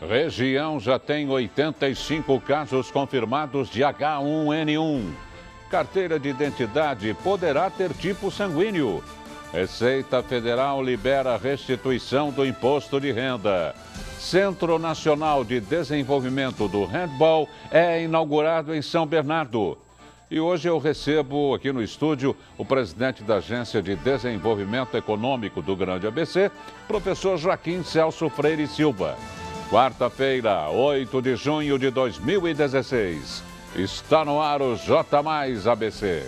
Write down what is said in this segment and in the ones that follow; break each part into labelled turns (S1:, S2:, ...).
S1: Região já tem 85 casos confirmados de H1N1. Carteira de identidade poderá ter tipo sanguíneo. Receita Federal libera restituição do imposto de renda. Centro Nacional de Desenvolvimento do Handball é inaugurado em São Bernardo. E hoje eu recebo aqui no estúdio o presidente da Agência de Desenvolvimento Econômico do Grande ABC, professor Joaquim Celso Freire Silva. Quarta-feira, 8 de junho de 2016. Está no ar o J mais ABC.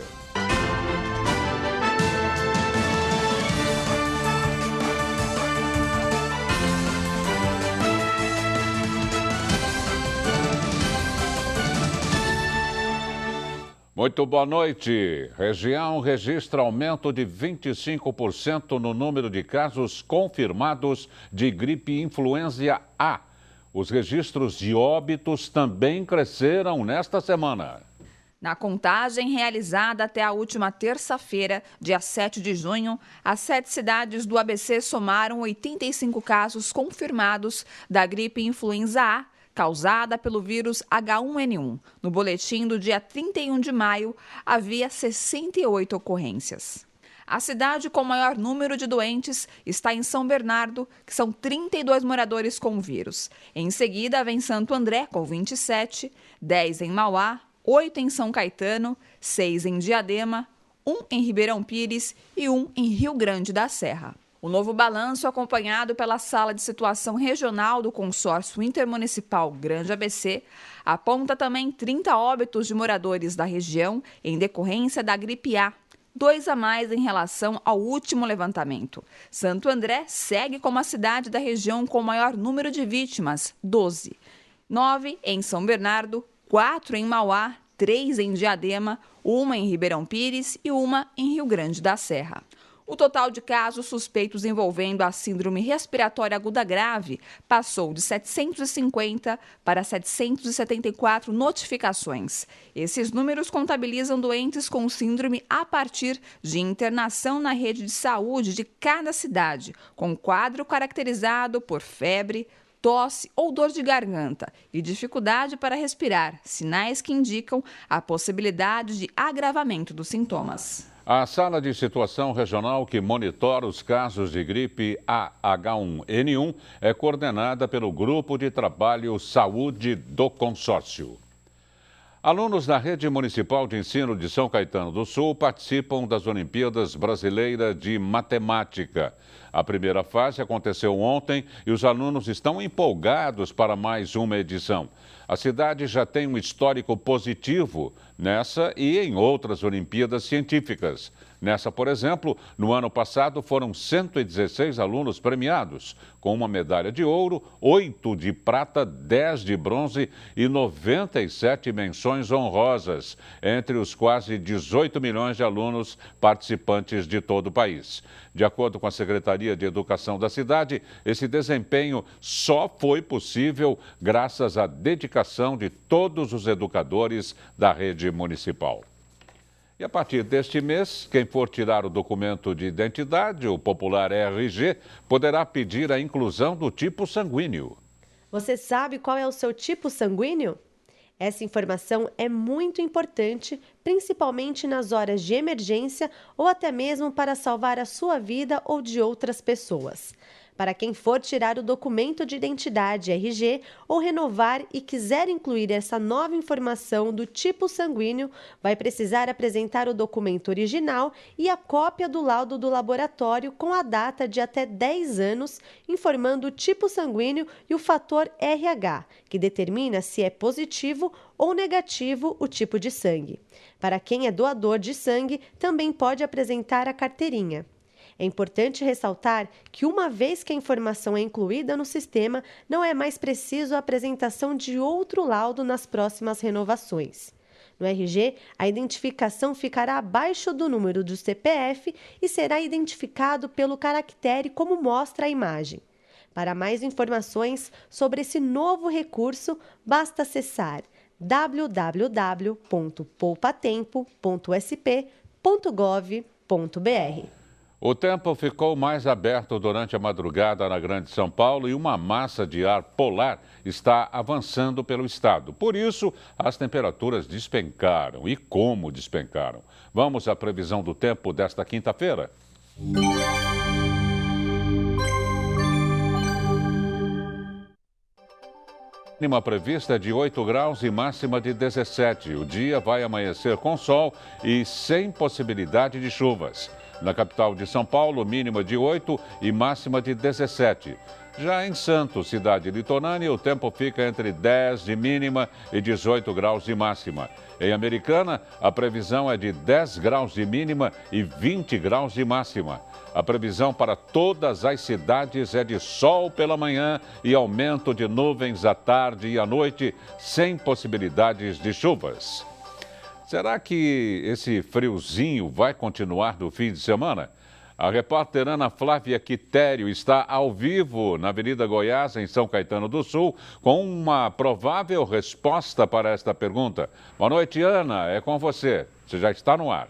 S1: Muito boa noite. Região registra aumento de 25% no número de casos confirmados de gripe influenza A. Os registros de óbitos também cresceram nesta semana.
S2: Na contagem realizada até a última terça-feira, dia 7 de junho, as 7 cidades do ABC somaram 85 casos confirmados da gripe influenza A, causada pelo vírus H1N1. No boletim do dia 31 de maio, havia 68 ocorrências. A cidade com maior número de doentes está em São Bernardo, que são 32 moradores com o vírus. Em seguida, vem Santo André, com 27, 10 em Mauá, 8 em São Caetano, 6 em Diadema, 1 em Ribeirão Pires e 1 em Rio Grande da Serra. O novo balanço, acompanhado pela Sala de Situação Regional do Consórcio Intermunicipal Grande ABC, aponta também 30 óbitos de moradores da região em decorrência da gripe A, 2 a mais em relação ao último levantamento. Santo André segue como a cidade da região com o maior número de vítimas, 12. 9 em São Bernardo, 4 em Mauá, 3 em Diadema, 1 em Ribeirão Pires e 1 em Rio Grande da Serra. O total de casos suspeitos envolvendo a síndrome respiratória aguda grave passou de 750 para 774 notificações. Esses números contabilizam doentes com síndrome a partir de internação na rede de saúde de cada cidade, com quadro caracterizado por febre, tosse ou dor de garganta e dificuldade para respirar, sinais que indicam a possibilidade de agravamento dos sintomas.
S1: A Sala de Situação Regional que monitora os casos de gripe H1N1 é coordenada pelo Grupo de Trabalho Saúde do Consórcio. Alunos da Rede Municipal de Ensino de São Caetano do Sul participam das Olimpíadas Brasileiras de Matemática. A primeira fase aconteceu ontem e os alunos estão empolgados para mais uma edição. A cidade já tem um histórico positivo nessa e em outras Olimpíadas Científicas. Nessa, por exemplo, no ano passado foram 116 alunos premiados, com uma medalha de ouro, 8 de prata, 10 de bronze e 97 menções honrosas, entre os quase 18 milhões de alunos participantes de todo o país. De acordo com a Secretaria de Educação da cidade, esse desempenho só foi possível graças à dedicação de todos os educadores da rede municipal. E a partir deste mês, quem for tirar o documento de identidade, o popular RG, poderá pedir a inclusão do tipo sanguíneo.
S3: Você sabe qual é o seu tipo sanguíneo? Essa informação é muito importante, principalmente nas horas de emergência ou até mesmo para salvar a sua vida ou de outras pessoas. Para quem for tirar o documento de identidade RG ou renovar e quiser incluir essa nova informação do tipo sanguíneo, vai precisar apresentar o documento original e a cópia do laudo do laboratório com a data de até 10 anos, informando o tipo sanguíneo e o fator RH, que determina se é positivo ou negativo o tipo de sangue. Para quem é doador de sangue, também pode apresentar a carteirinha. É importante ressaltar que, uma vez que a informação é incluída no sistema, não é mais preciso a apresentação de outro laudo nas próximas renovações. No RG, a identificação ficará abaixo do número do CPF e será identificado pelo caractere como mostra a imagem. Para mais informações sobre esse novo recurso, basta acessar www.poupatempo.sp.gov.br.
S1: O tempo ficou mais aberto durante a madrugada na Grande São Paulo e uma massa de ar polar está avançando pelo estado. Por isso, as temperaturas despencaram. E como despencaram? Vamos à previsão do tempo desta quinta-feira. Mínima prevista é de 8 graus e máxima de 17. O dia vai amanhecer com sol e sem possibilidade de chuvas. Na capital de São Paulo, mínima de 8 e máxima de 17. Já em Santos, cidade litorânea, o tempo fica entre 10 de mínima e 18 graus de máxima. Em Americana, a previsão é de 10 graus de mínima e 20 graus de máxima. A previsão para todas as cidades é de sol pela manhã e aumento de nuvens à tarde e à noite, sem possibilidades de chuvas. Será que esse friozinho vai continuar no fim de semana? A repórter Ana Flávia Quitério está ao vivo na Avenida Goiás, em São Caetano do Sul, com uma provável resposta para esta pergunta. Boa noite, Ana. É com você. Você já está no ar.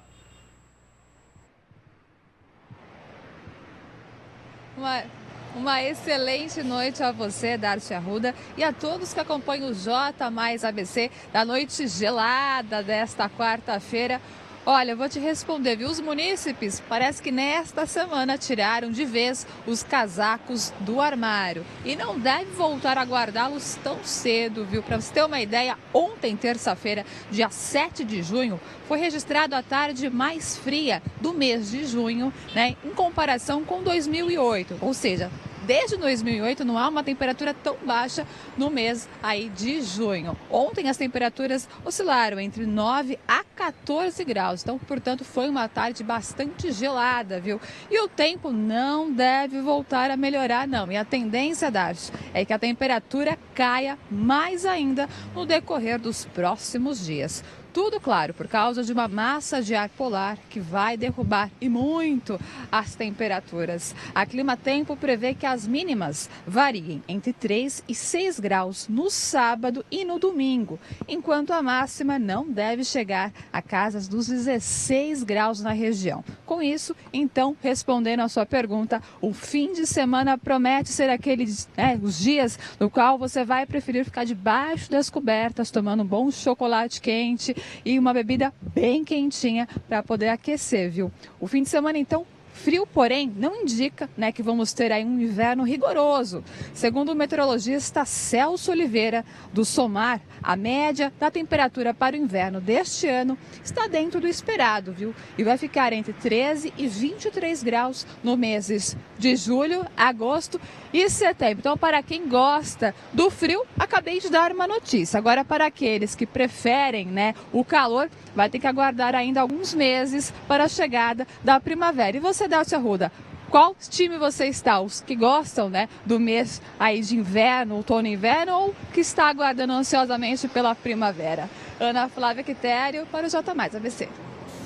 S4: Uma excelente noite a você, Darcy Arruda, e a todos que acompanham o J mais ABC da noite gelada desta quarta-feira. Olha, eu vou te responder, viu? Os munícipes parece que nesta semana tiraram de vez os casacos do armário e não deve voltar a guardá-los tão cedo, viu? Para você ter uma ideia, ontem, terça-feira, dia 7 de junho, foi registrado a tarde mais fria do mês de junho, né? Em comparação com 2008, ou seja, desde 2008 não há uma temperatura tão baixa no mês aí de junho. Ontem as temperaturas oscilaram entre 9 a 14 graus, então, portanto, foi uma tarde bastante gelada, viu? E o tempo não deve voltar a melhorar, não. E a tendência, Darcy, é que a temperatura caia mais ainda no decorrer dos próximos dias. Tudo, claro, por causa de uma massa de ar polar que vai derrubar e muito as temperaturas. A Climatempo prevê que as mínimas variem entre 3 e 6 graus no sábado e no domingo, enquanto a máxima não deve chegar a casas dos 16 graus na região. Com isso, então, respondendo à sua pergunta, o fim de semana promete ser aqueles os dias no qual você vai preferir ficar debaixo das cobertas, tomando um bom chocolate quente e uma bebida bem quentinha para poder aquecer, viu? O fim de semana, então, frio, porém, não indica, né, que vamos ter aí um inverno rigoroso. Segundo o meteorologista Celso Oliveira, do SOMAR, a média da temperatura para o inverno deste ano está dentro do esperado, viu? E vai ficar entre 13 e 23 graus no meses de julho, agosto e setembro. Então, para quem gosta do frio, acabei de dar uma notícia. Agora, para aqueles que preferem, né, o calor, vai ter que aguardar ainda alguns meses para a chegada da primavera. E você, Darcy Arruda, qual time você está? Os que gostam, né, do mês aí de inverno, outono e inverno, ou que está aguardando ansiosamente pela primavera? Ana Flávia Quitério para o J mais ABC.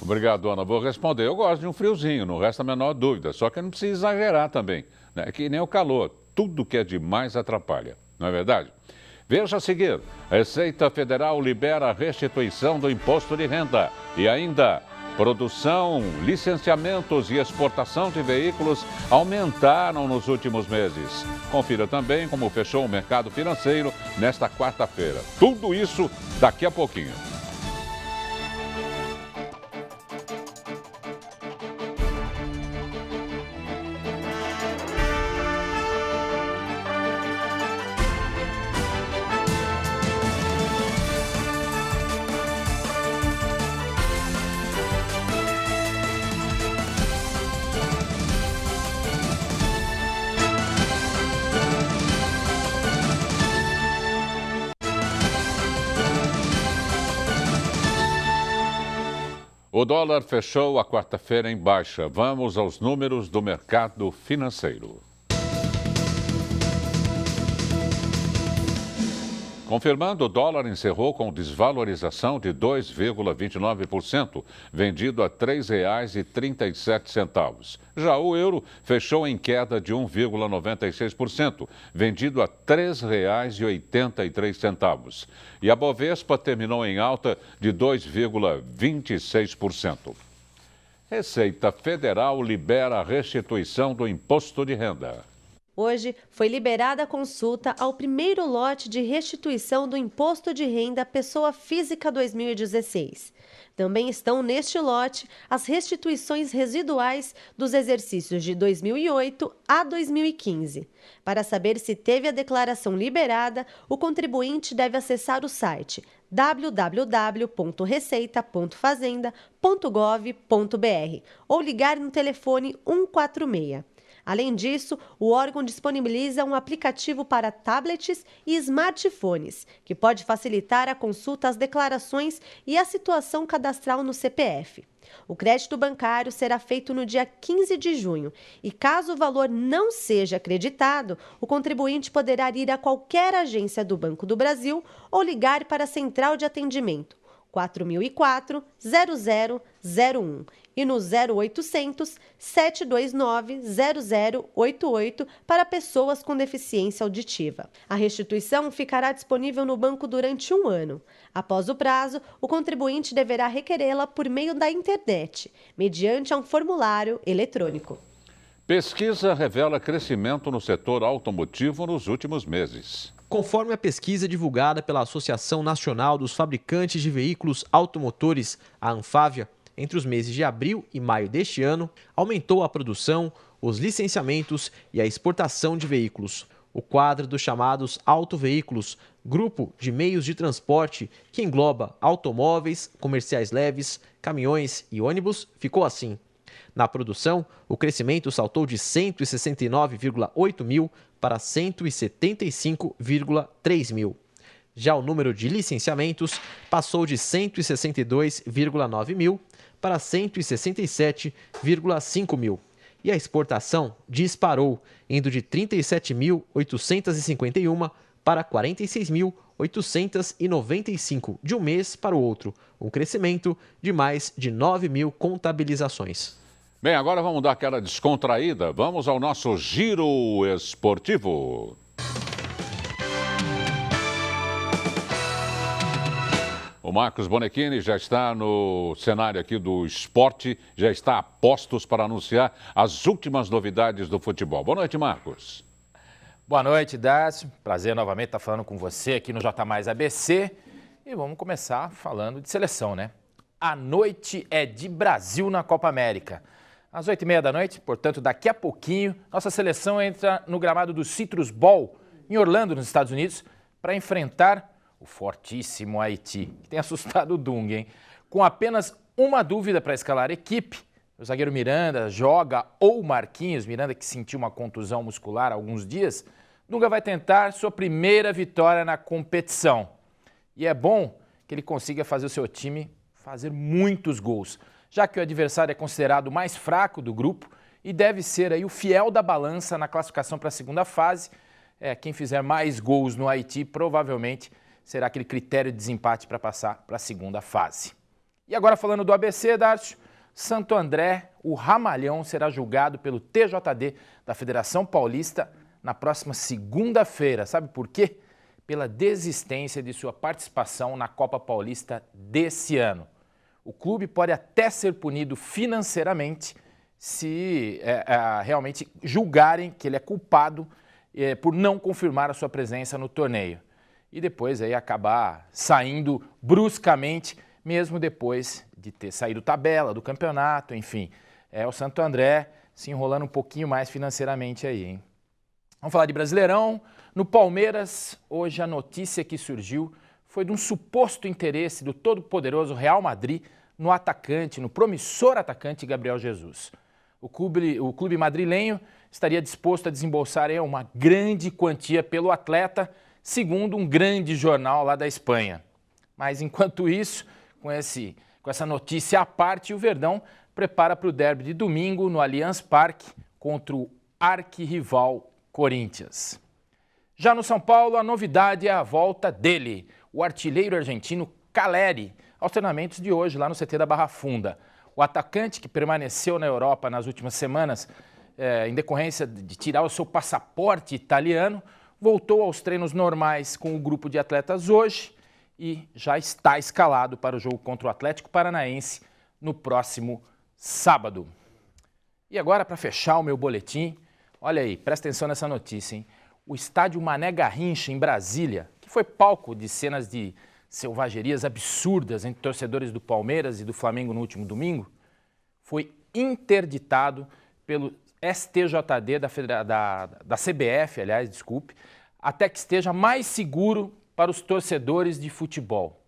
S1: Obrigado, Ana. Vou responder. Eu gosto de um friozinho, não resta a menor dúvida. Só que não precisa exagerar também, né? Que nem o calor. Tudo que é demais atrapalha, não é verdade? Veja a seguir. Receita Federal libera a restituição do imposto de renda. E ainda, produção, licenciamentos e exportação de veículos aumentaram nos últimos meses. Confira também como fechou o mercado financeiro nesta quarta-feira. Tudo isso daqui a pouquinho. O dólar fechou a quarta-feira em baixa. Vamos aos números do mercado financeiro. Confirmando, o dólar encerrou com desvalorização de 2,29%, vendido a R$ 3,37. Já o euro fechou em queda de 1,96%, vendido a R$ 3,83. E a Bovespa terminou em alta de 2,26%. Receita Federal libera a restituição do imposto de renda.
S3: Hoje foi liberada a consulta ao primeiro lote de restituição do Imposto de Renda Pessoa Física 2016. Também estão neste lote as restituições residuais dos exercícios de 2008 a 2015. Para saber se teve a declaração liberada, o contribuinte deve acessar o site www.receita.fazenda.gov.br ou ligar no telefone 146. Além disso, o órgão disponibiliza um aplicativo para tablets e smartphones, que pode facilitar a consulta às declarações e a situação cadastral no CPF. O crédito bancário será feito no dia 15 de junho e, caso o valor não seja acreditado, o contribuinte poderá ir a qualquer agência do Banco do Brasil ou ligar para a Central de Atendimento 4004-0001 e no 0800 729 0088 para pessoas com deficiência auditiva. A restituição ficará disponível no banco durante 1 ano. Após o prazo, o contribuinte deverá requerê-la por meio da internet, mediante um formulário eletrônico.
S1: Pesquisa revela crescimento no setor automotivo nos últimos meses.
S5: Conforme a pesquisa divulgada pela Associação Nacional dos Fabricantes de Veículos Automotores, a Anfávia, entre os meses de abril e maio deste ano, aumentou a produção, os licenciamentos e a exportação de veículos. O quadro dos chamados autoveículos, grupo de meios de transporte que engloba automóveis, comerciais leves, caminhões e ônibus, ficou assim. Na produção, o crescimento saltou de 169,8 mil para 175,3 mil. Já o número de licenciamentos passou de 162,9 mil para 167,5 mil. E a exportação disparou, indo de 37.851 para 46.895 de um mês para o outro, um crescimento de mais de 9 mil contabilizações.
S1: Bem, agora vamos dar aquela descontraída. Vamos ao nosso giro esportivo. O Marcos Bonechini já está no cenário aqui do esporte, já está a postos para anunciar as últimas novidades do futebol. Boa noite, Marcos.
S6: Boa noite, Dácio. Prazer novamente estar falando com você aqui no J Mais ABC. E vamos começar falando de seleção, né? A noite é de Brasil na Copa América. Às 8h30 da noite, portanto, daqui a pouquinho, nossa seleção entra no gramado do Citrus Bowl, em Orlando, nos Estados Unidos, para enfrentar o fortíssimo Haiti, que tem assustado o Dunga, hein? Com apenas uma dúvida para escalar a equipe, o zagueiro Miranda joga ou Marquinhos, Miranda que sentiu uma contusão muscular há alguns dias, Dunga vai tentar sua primeira vitória na competição. E é bom que ele consiga fazer o seu time fazer muitos gols, já que o adversário é considerado o mais fraco do grupo e deve ser aí o fiel da balança na classificação para a segunda fase. Quem fizer mais gols no Haiti provavelmente será aquele critério de desempate para passar para a segunda fase. E agora falando do ABC, Darcio, Santo André, o Ramalhão será julgado pelo TJD da Federação Paulista na próxima segunda-feira. Sabe por quê? Pela desistência de sua participação na Copa Paulista desse ano. O clube pode até ser punido financeiramente se realmente julgarem que ele é culpado por não confirmar a sua presença no torneio. E depois aí acabar saindo bruscamente, mesmo depois de ter saído tabela do campeonato, enfim. O Santo André se enrolando um pouquinho mais financeiramente aí, hein? Vamos falar de Brasileirão. No Palmeiras, hoje a notícia que surgiu foi de um suposto interesse do todo-poderoso Real Madrid no atacante, no promissor atacante Gabriel Jesus. O clube madrilenho estaria disposto a desembolsar uma grande quantia pelo atleta, segundo um grande jornal lá da Espanha. Mas enquanto isso, com essa notícia à parte, o Verdão prepara para o derby de domingo no Allianz Parque contra o arquirrival Corinthians. Já no São Paulo, a novidade é a volta dele, o artilheiro argentino Caleri, aos treinamentos de hoje lá no CT da Barra Funda. O atacante que permaneceu na Europa nas últimas semanas, em decorrência de tirar o seu passaporte italiano, voltou aos treinos normais com o grupo de atletas hoje e já está escalado para o jogo contra o Atlético Paranaense no próximo sábado. E agora, para fechar o meu boletim, olha aí, presta atenção nessa notícia, hein? O estádio Mané Garrincha, em Brasília, que foi palco de cenas de selvagerias absurdas entre torcedores do Palmeiras e do Flamengo no último domingo, foi interditado pelo STJD da CBF, aliás, desculpe, até que esteja mais seguro para os torcedores de futebol.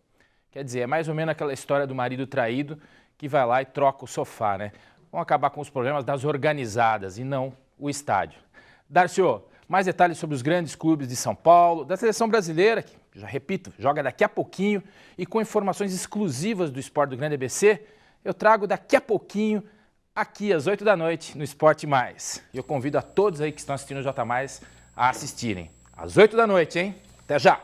S6: Quer dizer, é mais ou menos aquela história do marido traído que vai lá e troca o sofá, né? Vão acabar com os problemas das organizadas e não o estádio. Darcio, mais detalhes sobre os grandes clubes de São Paulo, da seleção brasileira, que, já repito, joga daqui a pouquinho, e com informações exclusivas do esporte do Grande ABC, eu trago daqui a pouquinho, aqui às 8 da noite, no Esporte Mais. E eu convido a todos aí que estão assistindo o J+, a assistirem. Às 8 da noite, hein? Até já!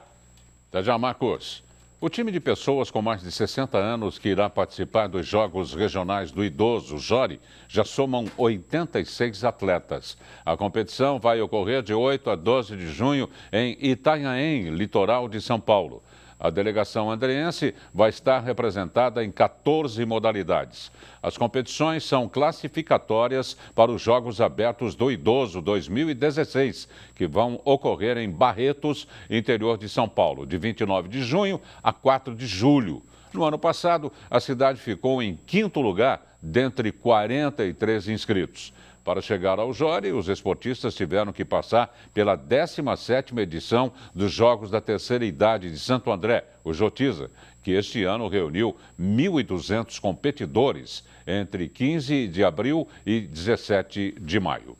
S1: Até já, Marcos. O time de pessoas com mais de 60 anos que irá participar dos Jogos Regionais do Idoso, JORI, já somam 86 atletas. A competição vai ocorrer de 8 a 12 de junho em Itanhaém, litoral de São Paulo. A delegação andreense vai estar representada em 14 modalidades. As competições são classificatórias para os Jogos Abertos do Idoso 2016, que vão ocorrer em Barretos, interior de São Paulo, de 29 de junho a 4 de julho. No ano passado, a cidade ficou em 5º lugar dentre 43 inscritos. Para chegar ao JORI, os esportistas tiveram que passar pela 17ª edição dos Jogos da Terceira Idade de Santo André, o Jotiza, que este ano reuniu 1.200 competidores entre 15 de abril e 17 de maio.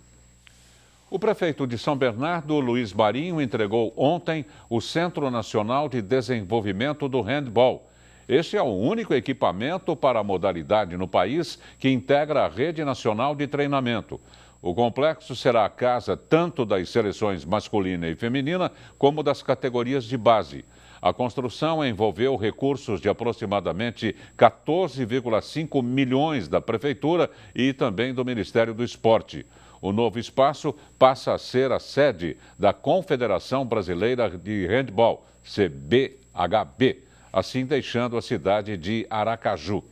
S1: O prefeito de São Bernardo, Luiz Marinho, entregou ontem o Centro Nacional de Desenvolvimento do Handball. Este é o único equipamento para a modalidade no país que integra a rede nacional de treinamento. O complexo será a casa tanto das seleções masculina e feminina como das categorias de base. A construção envolveu recursos de aproximadamente 14,5 milhões da Prefeitura e também do Ministério do Esporte. O novo espaço passa a ser a sede da Confederação Brasileira de Handball, CBHB, assim deixando a cidade de Aracaju,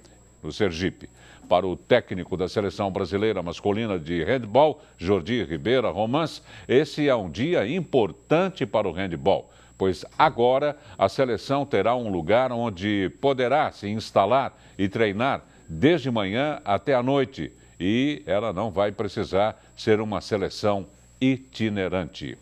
S1: no Sergipe. Para o técnico da Seleção Brasileira Masculina de Handball, Jordi Ribeira Romans, esse é um dia importante para o handball, pois agora a seleção terá um lugar onde poderá se instalar e treinar desde manhã até a noite, e ela não vai precisar ser uma seleção itinerante.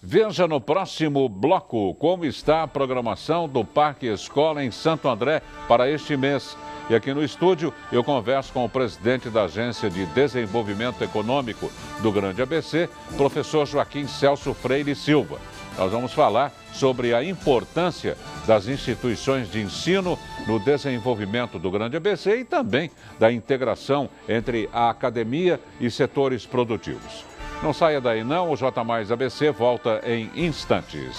S1: Veja no próximo bloco como está a programação do Parque Escola em Santo André para este mês. E aqui no estúdio eu converso com o presidente da Agência de Desenvolvimento Econômico do Grande ABC, professor Joaquim Celso Freire Silva. Nós vamos falar sobre a importância das instituições de ensino no desenvolvimento do Grande ABC e também da integração entre a academia e setores produtivos. Não saia daí não, o J+ ABC volta em instantes.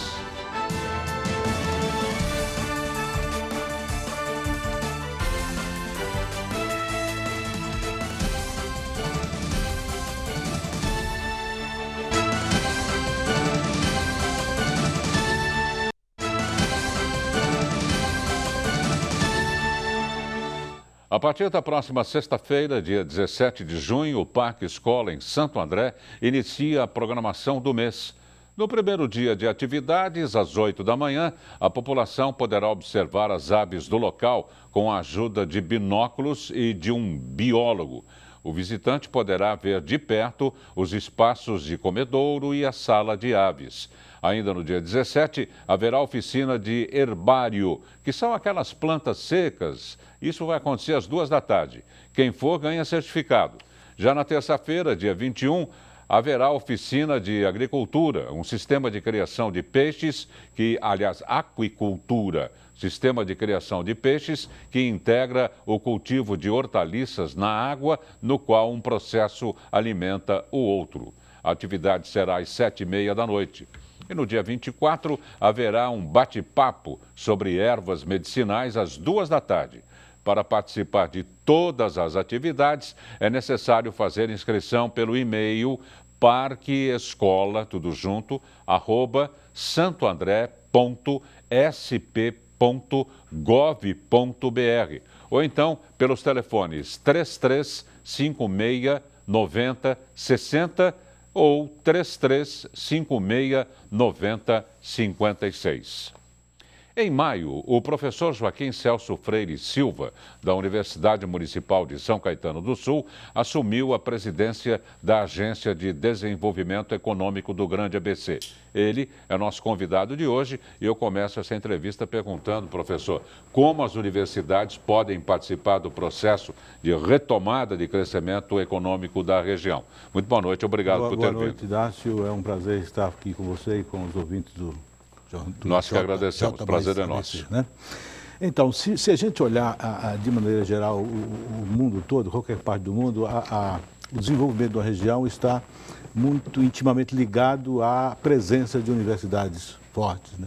S1: A partir da próxima sexta-feira, dia 17 de junho, o Parque Escola em Santo André inicia a programação do mês. No primeiro dia de atividades, às 8 da manhã, a população poderá observar as aves do local com a ajuda de binóculos e de um biólogo. O visitante poderá ver de perto os espaços de comedouro e a sala de aves. Ainda no dia 17, haverá oficina de herbário, que são aquelas plantas secas. Isso vai acontecer às 2 da tarde. Quem for ganha certificado. Já na terça-feira, dia 21, haverá oficina de agricultura, um sistema de criação de peixes, aquicultura, sistema de criação de peixes que integra o cultivo de hortaliças na água, no qual um processo alimenta o outro. A atividade será às 7h30 da noite. E no dia 24, haverá um bate-papo sobre ervas medicinais às 2 da tarde. Para participar de todas as atividades, é necessário fazer inscrição pelo e-mail parqueescola, tudo junto, @santoandré.sp.gov.br ou então pelos telefones 3356-9060 ou 3356-9056. Em maio, o professor Joaquim Celso Freire Silva, da Universidade Municipal de São Caetano do Sul, assumiu a presidência da Agência de Desenvolvimento Econômico do Grande ABC. Ele é nosso convidado de hoje e eu começo essa entrevista perguntando, professor, como as universidades podem participar do processo de retomada de crescimento econômico da região. Muito boa noite, obrigado por ter vindo.
S7: Boa noite, Dácio. É um prazer estar aqui com você e com os ouvintes do
S1: nós que agradecemos, o prazer é nosso.
S7: Né? Então, se a gente olhar de maneira geral o mundo todo, qualquer parte do mundo, o desenvolvimento de uma região está muito intimamente ligado à presença de universidades fortes. Né?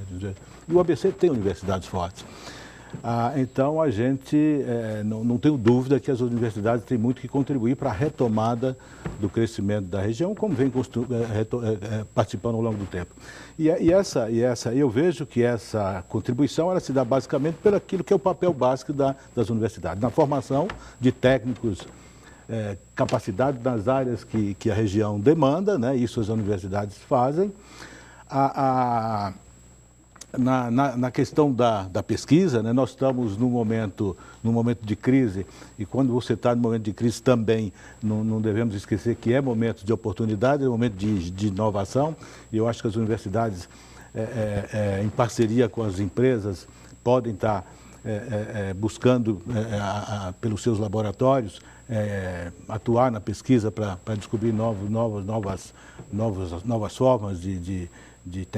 S7: E o ABC tem universidades fortes. Então, a gente não tem dúvida que as universidades têm muito que contribuir para a retomada do crescimento da região, como vem participando ao longo do tempo. E eu vejo que essa contribuição ela se dá basicamente pelo aquilo que é o papel básico das universidades, na formação de técnicos capacitados nas áreas que a região demanda, né? Isso as universidades fazem. Na questão da pesquisa, né, nós estamos num momento de crise, e quando você está num momento de crise também não devemos esquecer que é momento de oportunidade, é momento de inovação, e eu acho que as universidades, em parceria com as empresas, podem estar buscando, pelos seus laboratórios, atuar na pesquisa para descobrir novas formas de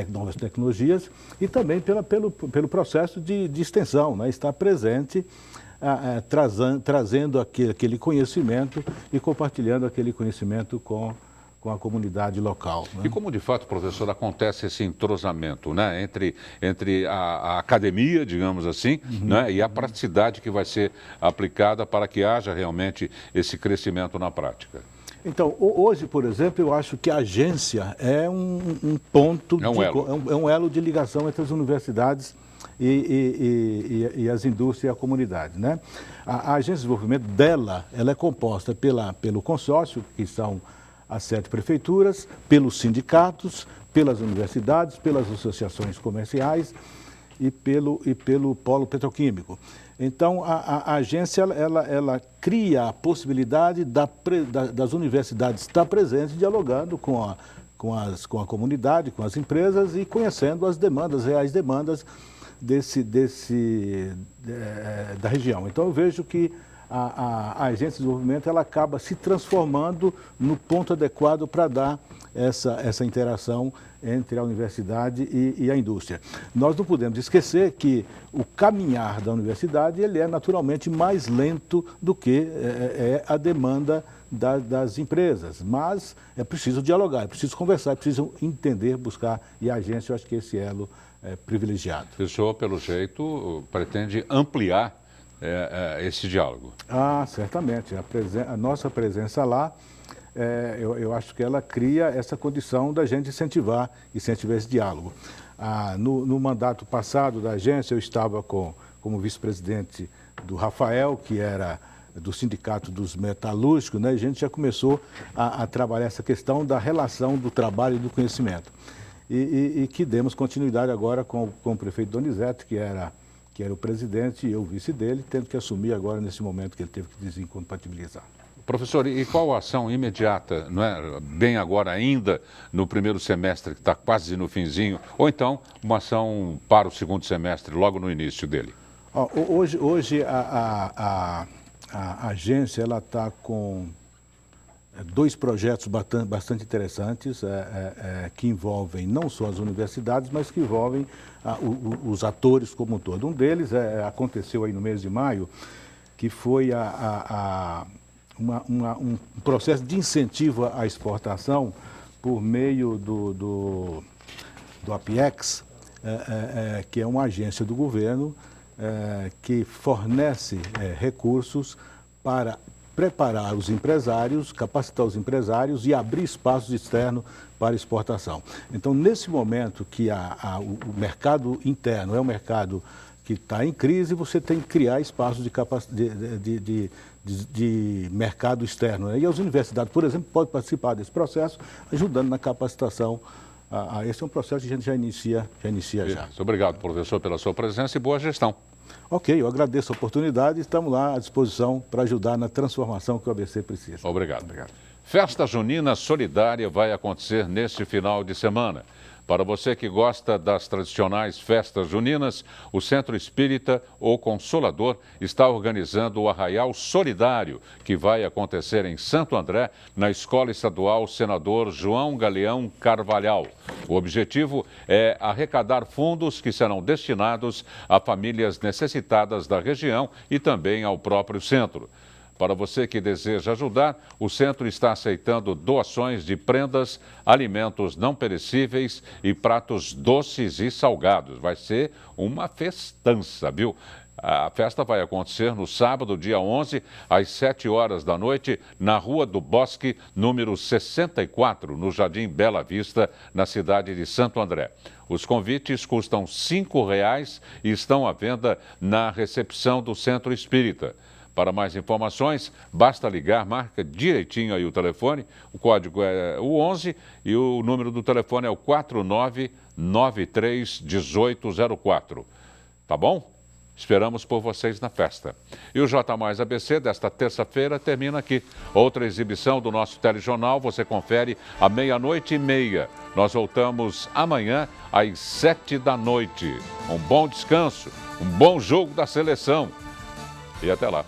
S7: novas tecnologias e também pelo processo de extensão, né? Estar presente, trazendo aquele conhecimento e compartilhando aquele conhecimento com a comunidade local. Né?
S1: E como de fato, professor, acontece esse entrosamento, né? entre a academia, digamos assim, né? E a praticidade que vai ser aplicada para que haja realmente esse crescimento na prática?
S7: Então, hoje, por exemplo, eu acho que a agência é um ponto, é um elo de ligação entre as universidades e as indústrias e a comunidade, né? A agência de desenvolvimento ela é composta pelo consórcio, que são as 7 prefeituras, pelos sindicatos, pelas universidades, pelas associações comerciais e pelo polo petroquímico. Então, a agência ela cria a possibilidade das universidades estar presentes, dialogando com a comunidade, com as empresas e conhecendo as reais demandas da região. Então, eu vejo que a agência de desenvolvimento ela acaba se transformando no ponto adequado para dar essa interação entre a universidade e a indústria. Nós não podemos esquecer que o caminhar da universidade ele é naturalmente mais lento do que a demanda das empresas, mas é preciso dialogar, é preciso conversar, é preciso entender, buscar, e a agência, eu acho que esse elo é privilegiado.
S1: O senhor, pelo jeito, pretende ampliar esse diálogo?
S7: Certamente. A nossa presença lá, eu acho que ela cria essa condição da gente incentivar esse diálogo. No mandato passado da agência, eu estava como vice-presidente do Rafael, que era do Sindicato dos Metalúrgicos, né? A gente já começou a trabalhar essa questão da relação do trabalho e do conhecimento. E que demos continuidade agora com o prefeito Donizete, que era o presidente e eu o vice dele, tendo que assumir agora nesse momento que ele teve que desincompatibilizar.
S1: Professor, e qual a ação imediata, não é? Bem agora ainda no primeiro semestre, que está quase no finzinho, ou então uma ação para o segundo semestre, logo no início dele?
S7: Hoje a agência está com 2 projetos bastante interessantes que envolvem não só as universidades, mas que envolvem os atores como um todo. Um deles aconteceu aí no mês de maio, que foi um processo de incentivo à exportação por meio do APIEX, que é uma agência do governo que fornece recursos para preparar os empresários, capacitar os empresários e abrir espaços externos para exportação. Então, nesse momento que o mercado interno é um mercado que está em crise, você tem que criar espaços de mercado externo, né? E as universidades, por exemplo, podem participar desse processo, ajudando na capacitação. Esse é um processo que a gente já inicia já.
S1: Obrigado, professor, pela sua presença e boa gestão.
S7: Ok, eu agradeço a oportunidade e estamos lá à disposição para ajudar na transformação que o ABC precisa.
S1: Obrigado. Festa Junina Solidária vai acontecer neste final de semana. Para você que gosta das tradicionais festas juninas, o Centro Espírita O Consolador está organizando o Arraial Solidário, que vai acontecer em Santo André, na Escola Estadual Senador João Galeão Carvalhal. O objetivo é arrecadar fundos que serão destinados a famílias necessitadas da região e também ao próprio centro. Para você que deseja ajudar, o centro está aceitando doações de prendas, alimentos não perecíveis e pratos doces e salgados. Vai ser uma festança, viu? A festa vai acontecer no sábado, dia 11, às 7 horas da noite, na Rua do Bosque, número 64, no Jardim Bela Vista, na cidade de Santo André. Os convites custam R$ 5,00 e estão à venda na recepção do Centro Espírita. Para mais informações, basta ligar, marca direitinho aí o telefone, o código é o 11 e o número do telefone é o 49931804. Tá bom? Esperamos por vocês na festa. E o J Mais ABC desta terça-feira termina aqui. Outra exibição do nosso telejornal você confere à 00:30. Nós voltamos amanhã às 7 da noite. Um bom descanso, um bom jogo da seleção e até lá.